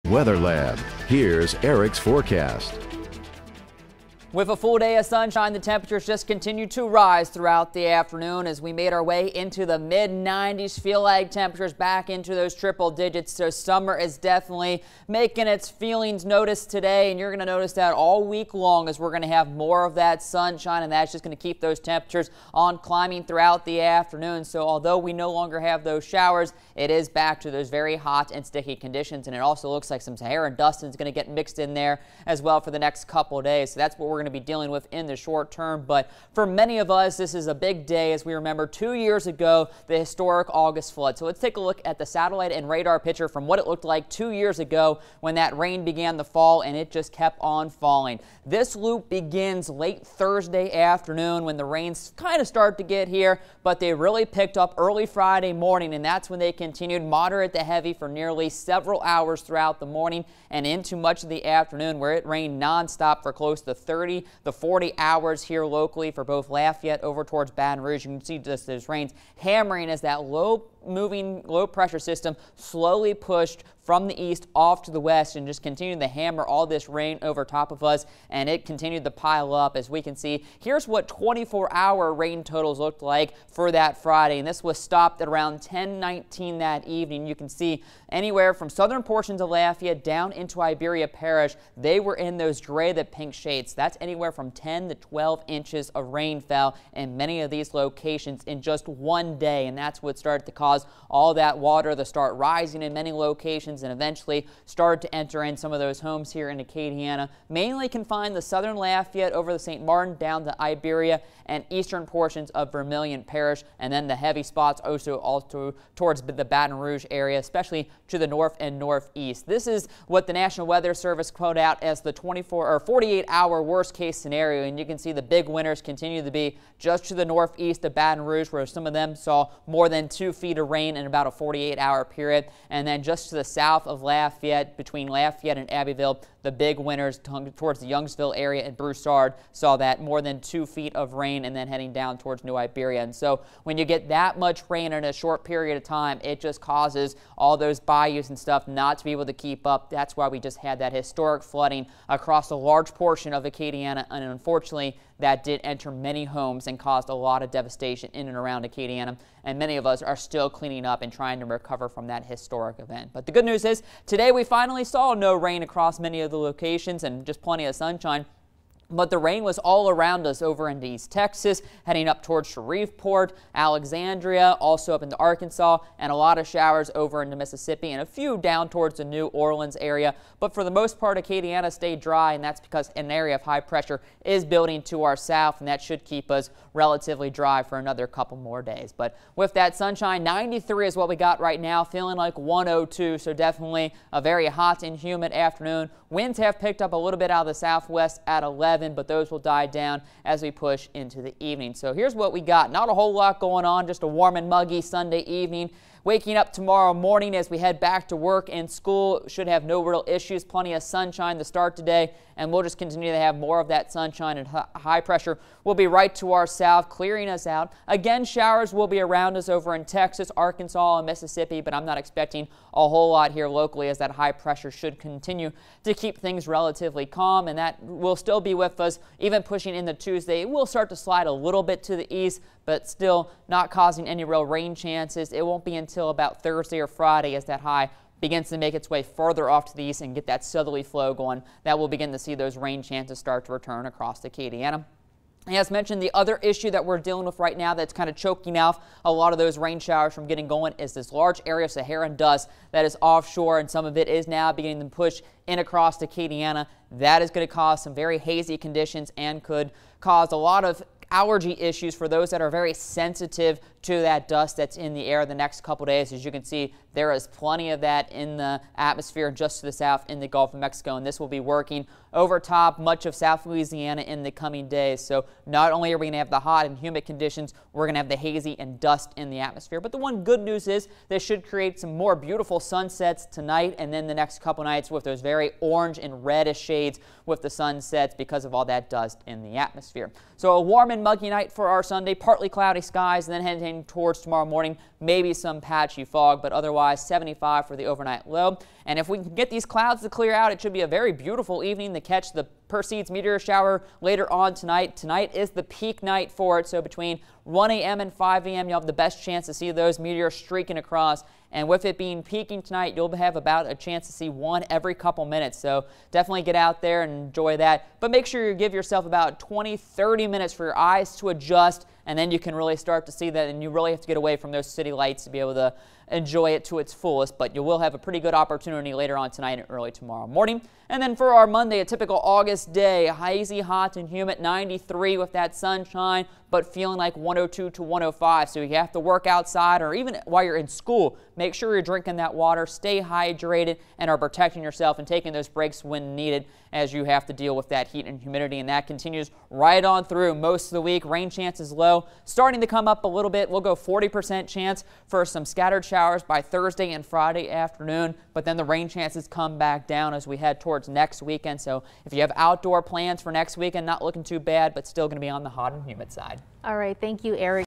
Weather Lab. Here's Eric's forecast. With a full day of sunshine, the temperatures just continued to rise throughout the afternoon as we made our way into the mid-90s. Feel like temperatures back into those triple digits. So summer is definitely making its feelings noticed today, and you're going to notice that all week long as we're going to have more of that sunshine, and that's just going to keep those temperatures on climbing throughout the afternoon. So although we no longer have those showers, it is back to those very hot and sticky conditions, and it also looks like some Saharan dust is going to get mixed in there as well for the next couple of days. So that's what we're going to be dealing with in the short term. But for many of us, this is a big day as we remember 2 years ago the historic August flood. So let's take a look at the satellite and radar picture from what it looked like 2 years ago when that rain began to fall, and it just kept on falling. This loop begins late Thursday afternoon when the rains kind of start to get here, but they really picked up early Friday morning, and that's when they continued moderate to heavy for nearly several hours throughout the morning and into much of the afternoon, where it rained nonstop for close to 30 to 40 hours here locally for both Lafayette over towards Baton Rouge. You can see just those rains hammering as that low-moving, low-pressure system slowly pushed from the east off to the west and just continued to hammer all this rain over top of us, and it continued to pile up. As we can see, here's what 24-hour rain totals looked like for that Friday, and this was stopped at around 10:19 that evening. You can see anywhere from southern portions of Lafayette down into Iberia Parish, they were in those gray to pink shades. That's anywhere from 10 to 12 inches of rain fell in many of these locations in just one day, and that's what started to cause all that water to start rising in many locations and eventually started to enter in some of those homes here in Acadiana, mainly confined to southern Lafayette over the St. Martin down to Iberia and eastern portions of Vermilion Parish, and then the heavy spots also towards the Baton Rouge area, especially to the north and northeast. This is what the National Weather Service quoted out as the 24 or 48-hour worst case scenario, and you can see the big winners continue to be just to the northeast of Baton Rouge, where some of them saw more than 2 feet of rain in about a 48-hour period, and then just to the south of Lafayette, between Lafayette and Abbeville, the big winners towards the Youngsville area and Broussard saw that more than 2 feet of rain, and then heading down towards New Iberia. And so when you get that much rain in a short period of time, it just causes all those bayous and stuff not to be able to keep up. That's why we just had that historic flooding across a large portion of Acadiana, and unfortunately that did enter many homes and caused a lot of devastation in and around Acadiana, and many of us are still cleaning up and trying to recover from that historic event. But the good news is today we finally saw no rain across many of the locations and just plenty of sunshine. But the rain was all around us over into East Texas, heading up towards Shreveport, Alexandria, also up into Arkansas, and a lot of showers over into Mississippi and a few down towards the New Orleans area. But for the most part, Acadiana stayed dry, and that's because an area of high pressure is building to our south, and that should keep us relatively dry for another couple more days. But with that sunshine, 93 is what we got right now, feeling like 102, so definitely a very hot and humid afternoon. Winds have picked up a little bit out of the southwest at 11, but those will die down as we push into the evening. So here's what we got. Not a whole lot going on, just a warm and muggy Sunday evening. Waking up tomorrow morning as we head back to work and school, should have no real issues. Plenty of sunshine to start today, and we'll just continue to have more of that sunshine, and high pressure will be right to our south, clearing us out. Again, showers will be around us over in Texas, Arkansas, and Mississippi, but I'm not expecting a whole lot here locally, as that high pressure should continue to keep things relatively calm, and that will still be with us even pushing into Tuesday. It will start to slide a little bit to the east, but still not causing any real rain chances. It won't be until about Thursday or Friday as that high begins to make its way further off to the east and get that southerly flow going, that we'll begin to see those rain chances start to return across Acadiana. As mentioned, the other issue that we're dealing with right now that's kind of choking off a lot of those rain showers from getting going is this large area of Saharan dust that is offshore, and some of it is now beginning to push in across Acadiana. That is going to cause some very hazy conditions and could cause a lot of allergy issues for those that are very sensitive to that dust that's in the air the next couple days. As you can see, there is plenty of that in the atmosphere just to the south in the Gulf of Mexico, and this will be working over top much of South Louisiana in the coming days. So not only are we going to have the hot and humid conditions, we're going to have the hazy and dust in the atmosphere. But the one good news is this should create some more beautiful sunsets tonight and then the next couple nights with those very orange and reddish shades with the sunsets because of all that dust in the atmosphere. So a warm and and muggy night for our Sunday, partly cloudy skies, and then heading towards tomorrow morning, maybe some patchy fog, but otherwise 75 for the overnight low. And if we can get these clouds to clear out, it should be a very beautiful evening to catch the Perseids meteor shower later on tonight. Tonight is the peak night for it, so between 1 a.m. and 5 a.m. you'll have the best chance to see those meteors streaking across. And with it being peaking tonight, you'll have about a chance to see one every couple minutes. So definitely get out there and enjoy that. But make sure you give yourself about 20-30 minutes for your eyes to adjust, and then you can really start to see that. And you really have to get away from those city lights to be able to enjoy it to its fullest. But you will have a pretty good opportunity later on tonight and early tomorrow morning. And then for our Monday, a typical August day, hazy, hot and humid, 93 with that sunshine, but feeling like 102 to 105. So you have to work outside, or even while you're in school, make sure you're drinking that water, stay hydrated, and are protecting yourself and taking those breaks when needed as you have to deal with that heat and humidity. And that continues right on through most of the week. Rain chances low, starting to come up a little bit. We'll go 40% chance for some scattered showers by Thursday and Friday afternoon, but then the rain chances come back down as we head towards next weekend. So if you have outdoor plans for next weekend, not looking too bad, but still going to be on the hot and humid side. All right, thank you, Eric.